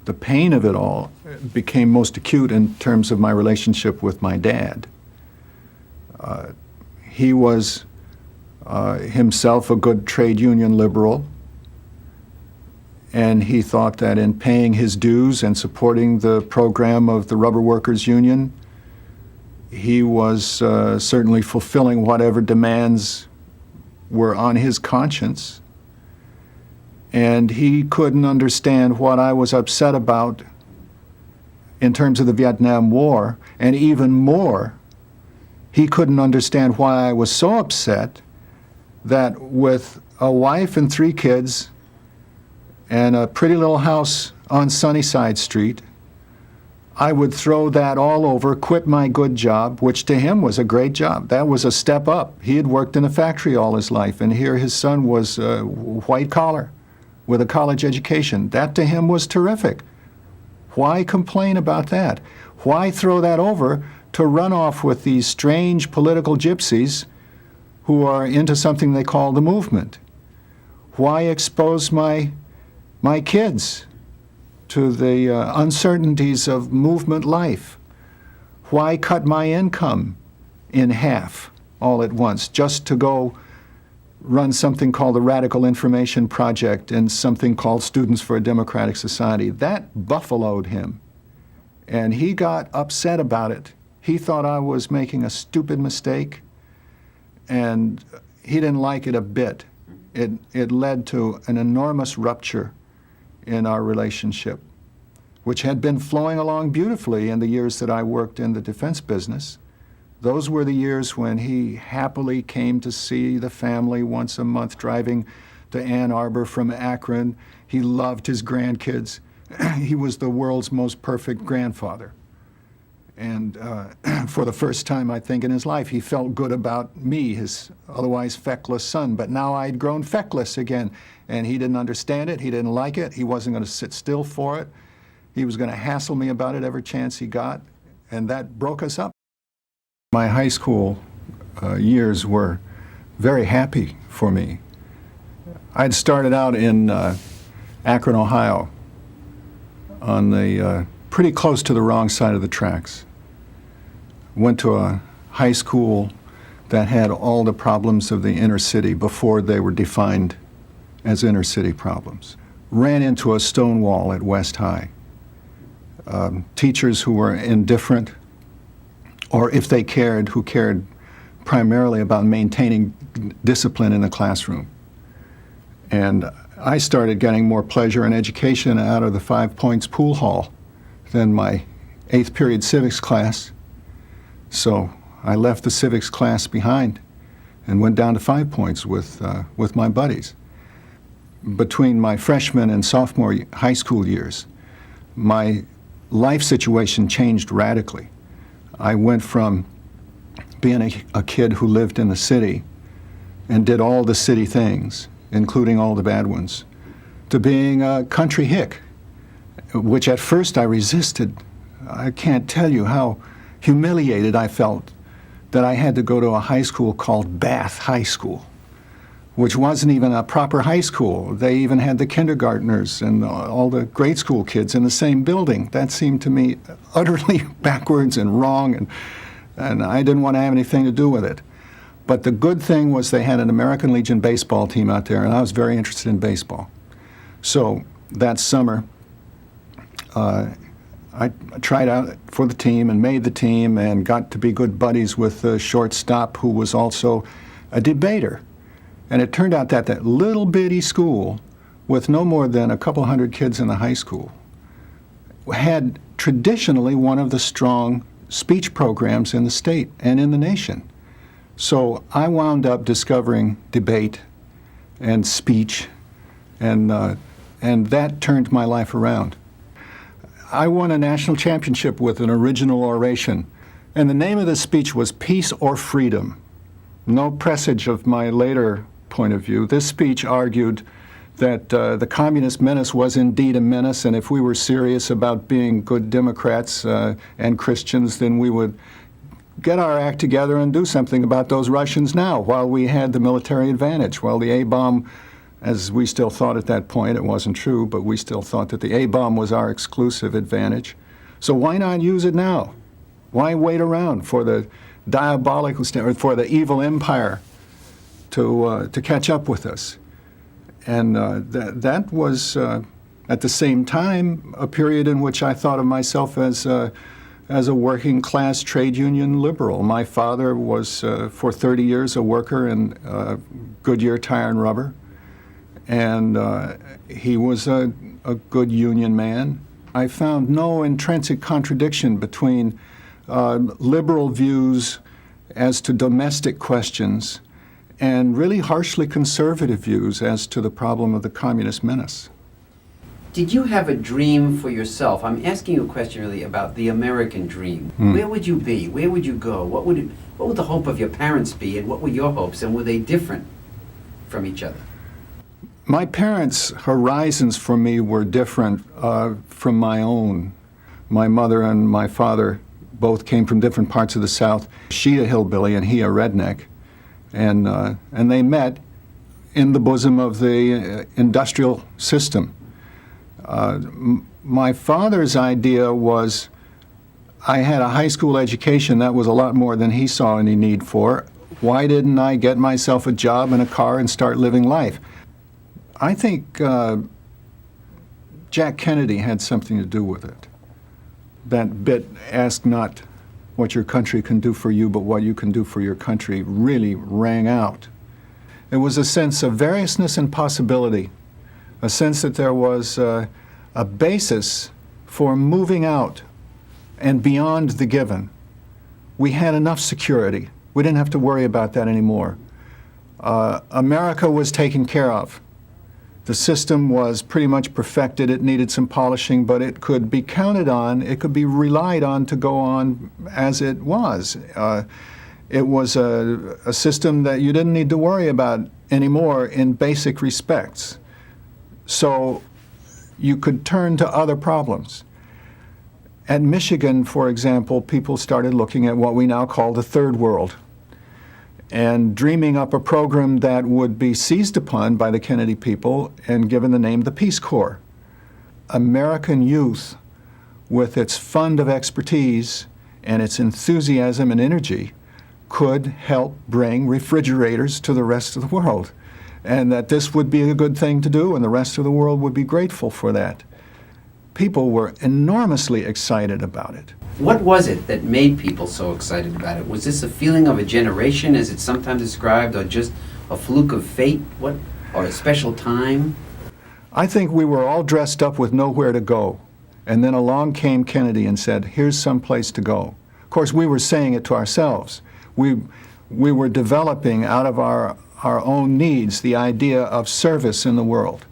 the pain of it all became most acute in terms of my relationship with my dad. He was himself a good trade union liberal, and he thought that in paying his dues and supporting the program of the Rubber Workers Union, he was certainly fulfilling whatever demands were on his conscience. And he couldn't understand what I was upset about in terms of the Vietnam War, and even more, he couldn't understand why I was so upset that with a wife and 3 kids and a pretty little house on Sunnyside Street, I would throw that all over, quit my good job, which to him was a great job. That was a step up. He had worked in a factory all his life, and here his son was white collar with a college education. That to him was terrific. Why complain about that? Why throw that over to run off with these strange political gypsies who are into something they call the movement? Why expose my kids to the uncertainties of movement life? Why cut my income in half all at once just to go run something called the Radical Information Project and something called Students for a Democratic Society? That buffaloed him, and he got upset about it. He thought I was making a stupid mistake, and he didn't like it a bit. It led to an enormous rupture in our relationship, which had been flowing along beautifully in the years that I worked in the defense business. Those were the years when he happily came to see the family once a month, driving to Ann Arbor from Akron. He loved his grandkids. He was the world's most perfect grandfather. And for the first time, I think, in his life, he felt good about me, his otherwise feckless son. But now I'd grown feckless again, and he didn't understand it. He didn't like it. He wasn't going to sit still for it. He was going to hassle me about it every chance he got, and that broke us up. My high school years were very happy for me. I'd started out in Akron, Ohio, on the pretty close to the wrong side of the tracks. Went to a high school that had all the problems of the inner city before they were defined as inner city problems. Ran into a stone wall at West High. Teachers who were indifferent, or if they cared, who cared primarily about maintaining discipline in the classroom. And I started getting more pleasure and education out of the 5 Points pool hall than my 8th period civics class. So I left the civics class behind and went down to 5 Points with my buddies. Between my freshman and sophomore high school years, my life situation changed radically. I went from being a kid who lived in the city and did all the city things, including all the bad ones, to being a country hick, which at first I resisted. I can't tell you how humiliated I felt that I had to go to a high school called Bath High School, which wasn't even a proper high school. They even had the kindergartners and all the grade school kids in the same building. That seemed to me utterly backwards and wrong, and I didn't want to have anything to do with it. But the good thing was they had an American Legion baseball team out there, and I was very interested in baseball. So that summer, I tried out for the team and made the team and got to be good buddies with the shortstop, who was also a debater. And it turned out that that little bitty school, with no more than a couple hundred kids in the high school, had traditionally one of the strong speech programs in the state and in the nation. So I wound up discovering debate and speech, and that turned my life around. I won a national championship with an original oration, and the name of the speech was Peace or Freedom. No presage of my later point of view. This speech argued that the communist menace was indeed a menace, and if we were serious about being good Democrats and Christians, then we would get our act together and do something about those Russians now, while we had the military advantage, while the A-bomb as we still thought at that point. It wasn't true, but we still thought that the A-bomb was our exclusive advantage. So why not use it now? Why wait around for the diabolical, or for the evil empire to catch up with us? And that was, at the same time, a period in which I thought of myself as a working class trade union liberal. My father was, for 30 years, a worker in Goodyear Tire and Rubber, and he was a good union man. I found no intrinsic contradiction between liberal views as to domestic questions and really harshly conservative views as to the problem of the communist menace. Did you have a dream for yourself? I'm asking you a question really about the American dream. Where would you be? Where would you go? What would the hope of your parents be, and what were your hopes, and were they different from each other? My parents' horizons for me were different from my own. My mother and my father both came from different parts of the South. She a hillbilly and he a redneck. And they met in the bosom of the industrial system. My father's idea was, I had a high school education. That was a lot more than he saw any need for. Why didn't I get myself a job and a car and start living life? I think Jack Kennedy had something to do with it. That bit, ask not what your country can do for you, but what you can do for your country, really rang out. It was a sense of variousness and possibility, a sense that there was a basis for moving out and beyond the given. We had enough security. We didn't have to worry about that anymore. America was taken care of. The system was pretty much perfected. It needed some polishing, but it could be counted on, it could be relied on to go on as it was. It was a system that you didn't need to worry about anymore in basic respects. So you could turn to other problems. At Michigan, for example, people started looking at what we now call the Third World, and dreaming up a program that would be seized upon by the Kennedy people and given the name the Peace Corps. American youth, with its fund of expertise and its enthusiasm and energy, could help bring refrigerators to the rest of the world, and that this would be a good thing to do, and the rest of the world would be grateful for that. People were enormously excited about it. What was it that made people so excited about it? Was this a feeling of a generation, as it's sometimes described, or just a fluke of fate, or a special time? I think we were all dressed up with nowhere to go. And then along came Kennedy and said, here's some place to go. Of course, we were saying it to ourselves. We were developing out of our own needs the idea of service in the world.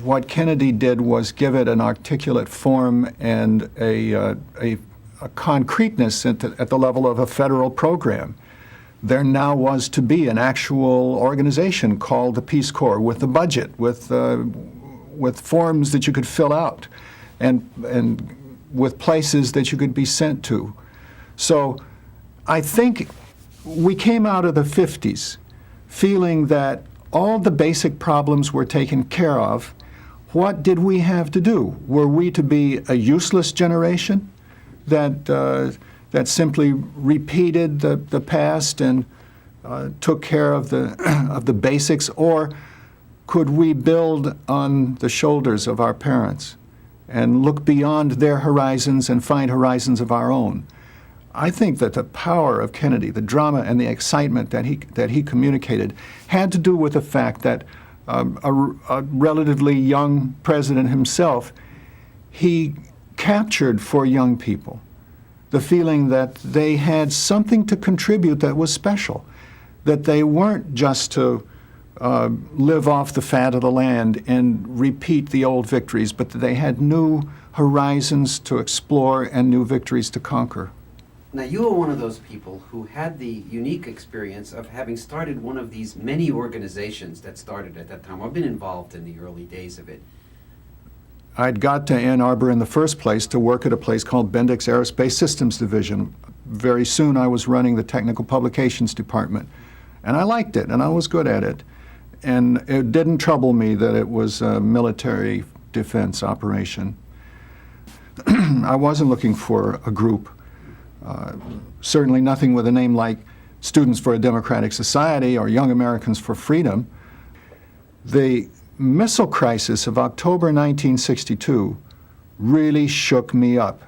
What Kennedy did was give it an articulate form and a concreteness at the level of a federal program. There now was to be an actual organization called the Peace Corps, with a budget, with forms that you could fill out, and with places that you could be sent to. So I think we came out of the 50s feeling that all the basic problems were taken care of. What did we have to do? Were we to be a useless generation that simply repeated the past and took care of the basics, or could we build on the shoulders of our parents and look beyond their horizons and find horizons of our own? I think that the power of Kennedy, the drama and the excitement that he communicated, had to do with the fact that a relatively young president himself, he captured for young people the feeling that they had something to contribute that was special, that they weren't just to live off the fat of the land and repeat the old victories, but that they had new horizons to explore and new victories to conquer. Now, you were one of those people who had the unique experience of having started one of these many organizations that started at that time. I've been involved in the early days of it. I'd got to Ann Arbor in the first place to work at a place called Bendix Aerospace Systems Division. Very soon I was running the technical publications department. And I liked it, and I was good at it. And it didn't trouble me that it was a military defense operation. I wasn't looking for a group, certainly nothing with a name like Students for a Democratic Society or Young Americans for Freedom. The missile crisis of October 1962 really shook me up,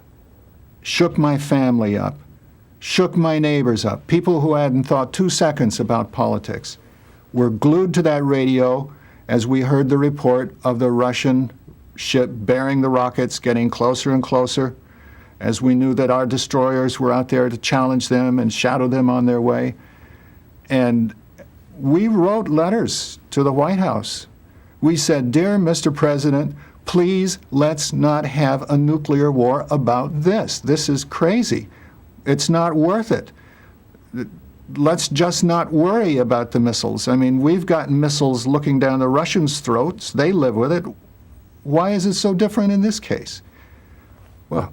shook my family up, shook my neighbors up. People who hadn't thought 2 seconds about politics were glued to that radio as we heard the report of the Russian ship bearing the rockets getting closer and closer, as we knew that our destroyers were out there to challenge them and shadow them on their way. And we wrote letters to the White House. We said, "Dear Mr. President, please let's not have a nuclear war about this. This is crazy. It's not worth it. Let's just not worry about the missiles. I mean, we've got missiles looking down the Russians' throats. They live with it. Why is it so different in this case?" Well,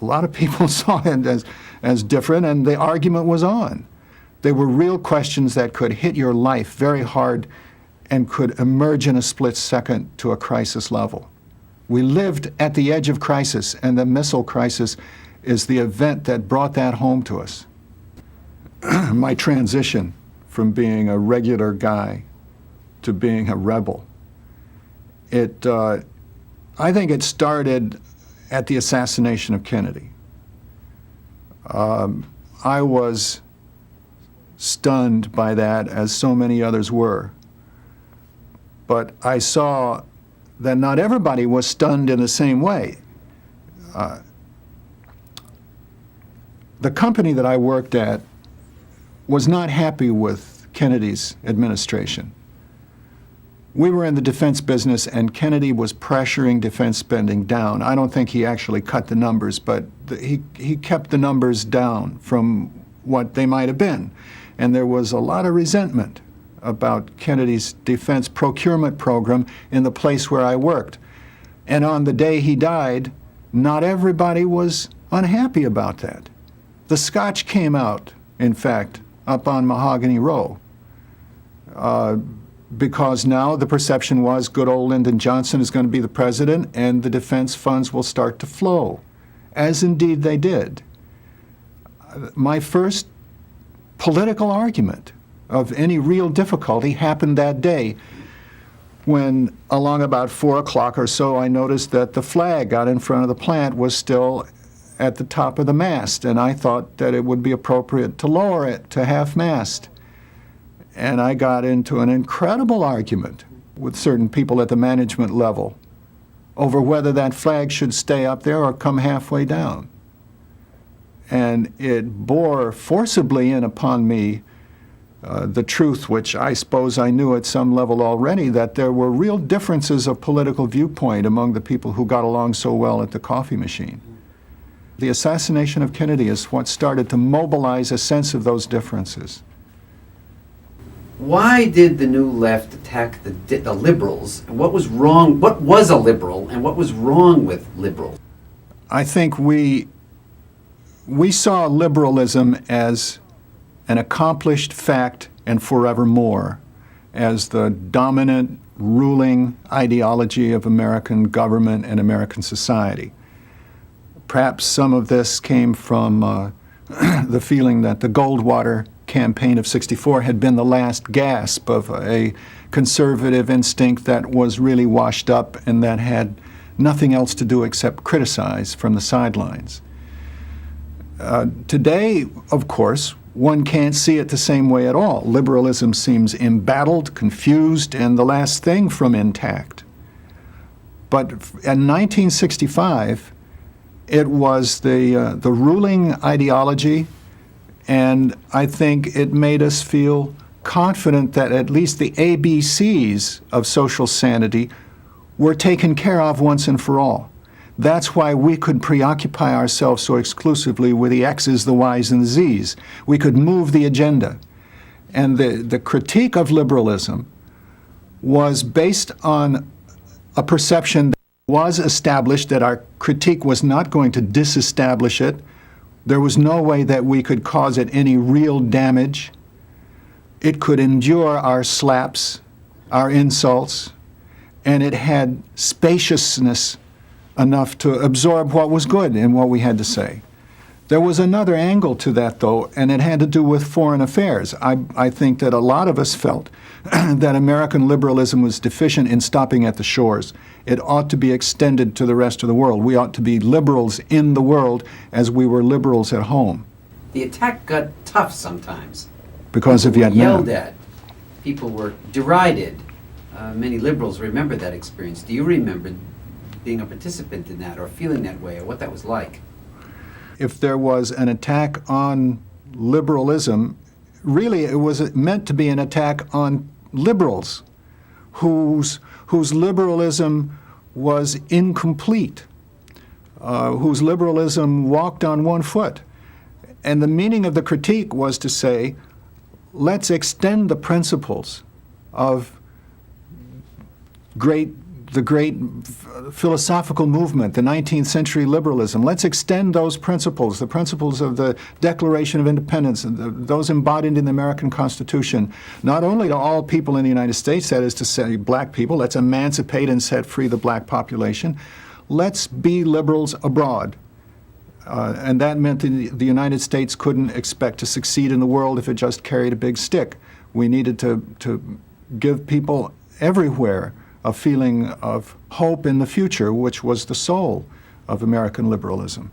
a lot of people saw it as different, and the argument was on. They were real questions that could hit your life very hard and could emerge in a split second to a crisis level. We lived at the edge of crisis, and the missile crisis is the event that brought that home to us. My transition from being a regular guy to being a rebel, I think it started at the assassination of Kennedy. I was stunned by that, as so many others were. But I saw that not everybody was stunned in the same way. The company that I worked at was not happy with Kennedy's administration. We were in the defense business, and Kennedy was pressuring defense spending down. I don't think he actually cut the numbers, but he kept the numbers down from what they might have been. And there was a lot of resentment about Kennedy's defense procurement program in the place where I worked. And on the day he died, not everybody was unhappy about that. The Scotch came out, in fact, up on Mahogany Row, because now the perception was good old Lyndon Johnson is going to be the president and the defense funds will start to flow, as indeed they did. My first political argument of any real difficulty happened that day when, along about 4 o'clock or so, I noticed that the flag out in front of the plant was still at the top of the mast, and I thought that it would be appropriate to lower it to half-mast. And I got into an incredible argument with certain people at the management level over whether that flag should stay up there or come halfway down. And it bore forcibly in upon me the truth, which I suppose I knew at some level already, that there were real differences of political viewpoint among the people who got along so well at the coffee machine. The assassination of Kennedy is what started to mobilize a sense of those differences. Why did the New Left attack the liberals? And what was wrong? What was a liberal, and what was wrong with liberals? I think we saw liberalism as an accomplished fact and forevermore, as the dominant ruling ideology of American government and American society. Perhaps some of this came from the feeling that the Goldwater campaign of '64 had been the last gasp of a conservative instinct that was really washed up and that had nothing else to do except criticize from the sidelines. Today, of course, one can't see it the same way at all. Liberalism seems embattled, confused, and the last thing from intact. But in 1965, it was the ruling ideology, and I think it made us feel confident that at least the ABCs of social sanity were taken care of once and for all. That's why we could preoccupy ourselves so exclusively with the X's, the Y's, and the Z's. We could move the agenda. And the critique of liberalism was based on a perception that was established, that our critique was not going to disestablish it. There was no way that we could cause it any real damage. It could endure our slaps, our insults, and it had spaciousness enough to absorb what was good in what we had to say. There was another angle to that, though, and it had to do with foreign affairs. I think that a lot of us felt that American liberalism was deficient in stopping at the shores. It ought to be extended to the rest of the world. We ought to be liberals in the world as we were liberals at home. The attack got tough sometimes. Because of People were Vietnam. yelled at. People were derided. Many liberals remember that experience. Do you remember being a participant in that or feeling that way or what that was like? If there was an attack on liberalism, really it was meant to be an attack on liberals whose liberalism was incomplete, whose liberalism walked on one foot. And the meaning of the critique was to say, let's extend the principles of the great philosophical movement, the 19th century liberalism. Let's extend those principles, the principles of the Declaration of Independence, those embodied in the American Constitution, not only to all people in the United States, that is to say black people, let's emancipate and set free the black population. Let's be liberals abroad. And that meant that the United States couldn't expect to succeed in the world if it just carried a big stick. We needed to give people everywhere a feeling of hope in the future, which was the soul of American liberalism.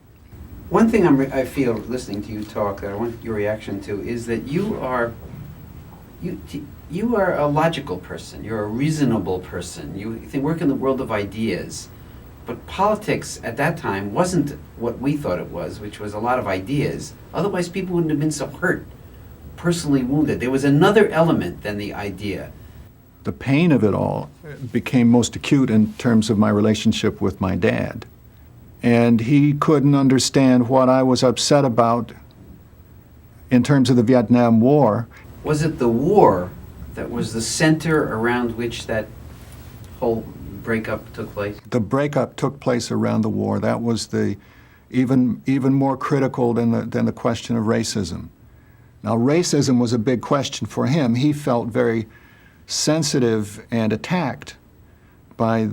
One thing I feel listening to you talk that I want your reaction to is that you are a logical person. You're a reasonable person. You work in the world of ideas. But politics at that time wasn't what we thought it was, which was a lot of ideas. Otherwise, people wouldn't have been so hurt, personally wounded. There was another element than the idea. The pain of it all became most acute in terms of my relationship with my dad. And he couldn't understand what I was upset about in terms of the Vietnam War. Was it the war that was the center around which that whole breakup took place? The breakup took place around the war. That was the even more critical than the question of racism. Now, racism was a big question for him. He felt very sensitive and attacked by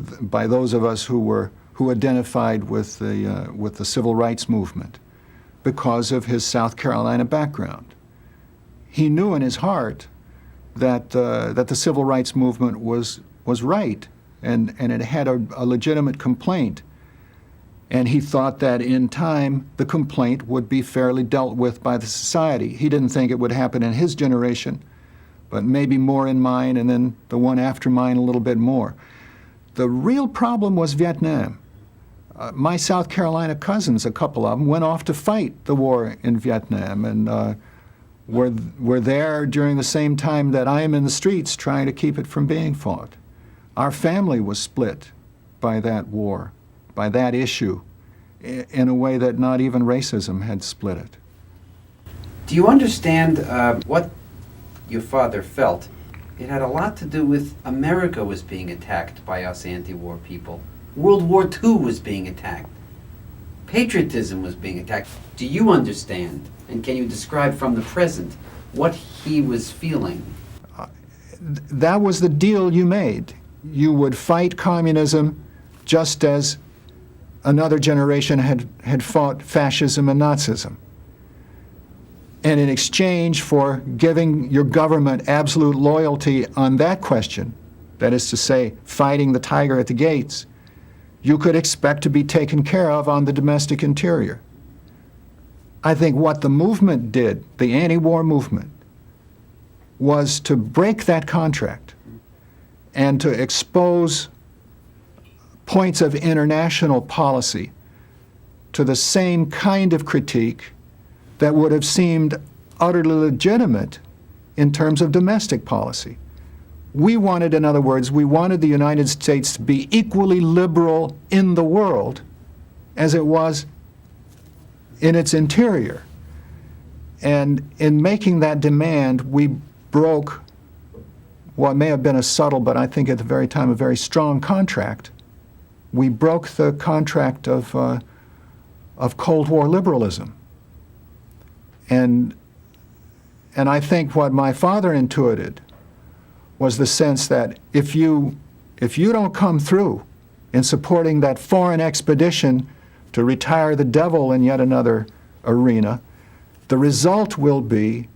those of us who identified with the civil rights movement because of his South Carolina background. He knew in his heart that the civil rights movement was right, and it had a legitimate complaint. And he thought that in time the complaint would be fairly dealt with by the society. He didn't think it would happen in his generation, but maybe more in mine, and then the one after mine a little bit more. The real problem was Vietnam. My South Carolina cousins, a couple of them, went off to fight the war in Vietnam, and were there during the same time that I am in the streets trying to keep it from being fought. Our family was split by that war, by that issue, in a way that not even racism had split it. Do you understand what your father felt? It had a lot to do with America was being attacked by us anti-war people. World War II was being attacked. Patriotism was being attacked. Do you understand, and can you describe from the present, what he was feeling? That was the deal you made. You would fight communism just as another generation had fought fascism and Nazism. And in exchange for giving your government absolute loyalty on that question, that is to say, fighting the tiger at the gates, you could expect to be taken care of on the domestic interior. I think what the movement did, the anti-war movement, was to break that contract and to expose points of international policy to the same kind of critique that would have seemed utterly legitimate in terms of domestic policy. We wanted, in other words, we wanted the United States to be equally liberal in the world as it was in its interior. And in making that demand, we broke what may have been a subtle, but I think at the very time a very strong contract. We broke the contract of Cold War liberalism. And And I think what my father intuited was the sense that if you don't come through in supporting that foreign expedition to retire the devil in yet another arena, the result will be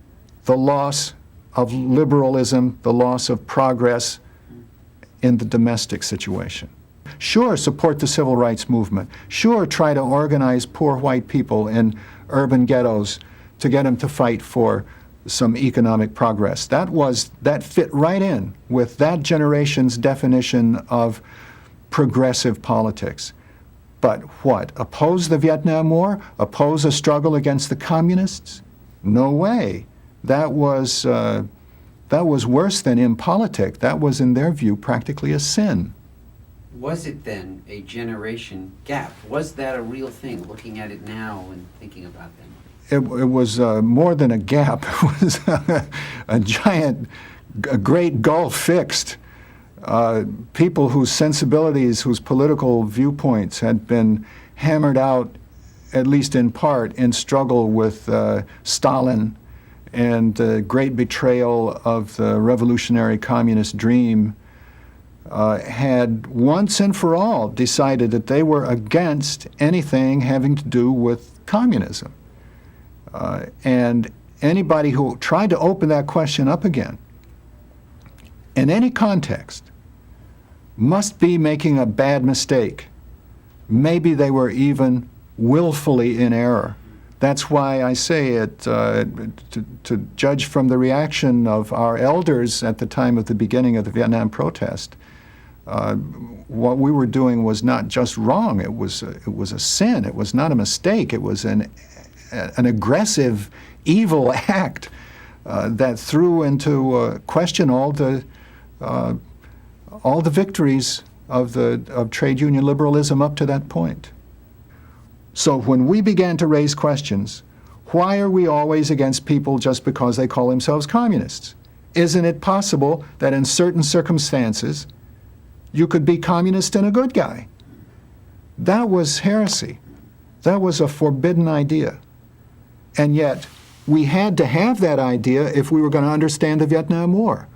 the loss of liberalism, the loss of progress in the domestic situation. Sure, support the civil rights movement. Sure, try to organize poor white people in urban ghettos to get them to fight for some economic progress. That fit right in with that generation's definition of progressive politics. But what? Oppose the Vietnam War? Oppose a struggle against the communists? No way. That was worse than impolitic. That was, in their view, practically a sin. Was it then a generation gap? Was that a real thing, looking at it now and thinking about them? It was more than a gap. It was a great gulf fixed. People whose sensibilities, whose political viewpoints had been hammered out, at least in part, in struggle with Stalin and the great betrayal of the revolutionary communist dream, had once and for all decided that they were against anything having to do with communism. And anybody who tried to open that question up again, in any context, must be making a bad mistake. Maybe they were even willfully in error. That's why I say it, to judge from the reaction of our elders at the time of the beginning of the Vietnam protest, what we were doing was not just wrong, it was a sin, it was not a mistake, it was an aggressive, evil act that threw into question all the victories of trade union liberalism up to that point. So when we began to raise questions, why are we always against people just because they call themselves communists? Isn't it possible that in certain circumstances you could be communist and a good guy? That was heresy. That was a forbidden idea. And yet, we had to have that idea if we were going to understand the Vietnam War,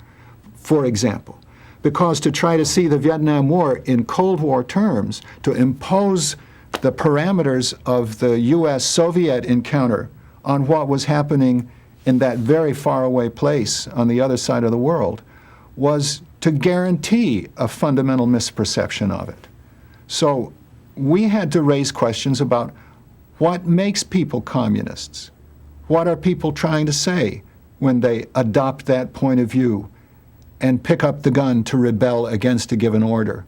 for example. Because to try to see the Vietnam War in Cold War terms, to impose the parameters of the U.S.-Soviet encounter on what was happening in that very faraway place on the other side of the world, was to guarantee a fundamental misperception of it. So we had to raise questions about what makes people communists? What are people trying to say when they adopt that point of view and pick up the gun to rebel against a given order?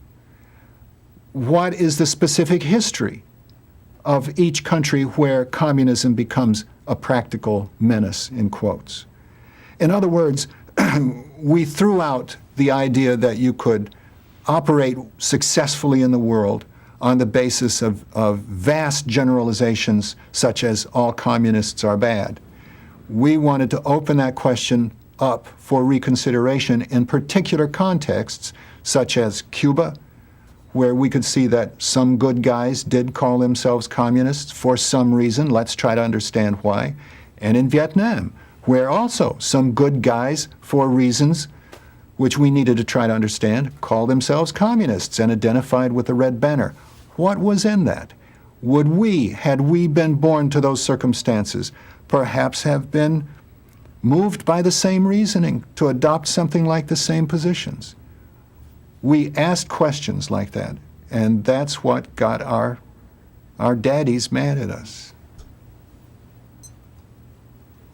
What is the specific history of each country where communism becomes a practical menace, in quotes? In other words, we threw out the idea that you could operate successfully in the world on the basis of vast generalizations such as all communists are bad. We wanted to open that question up for reconsideration in particular contexts such as Cuba, where we could see that some good guys did call themselves communists for some reason. Let's try to understand why. And in Vietnam, where also some good guys, for reasons which we needed to try to understand, called themselves communists and identified with the red banner. What was in that? Would we, had we been born to those circumstances, perhaps have been moved by the same reasoning to adopt something like the same positions? We asked questions like that, and that's what got our daddies mad at us.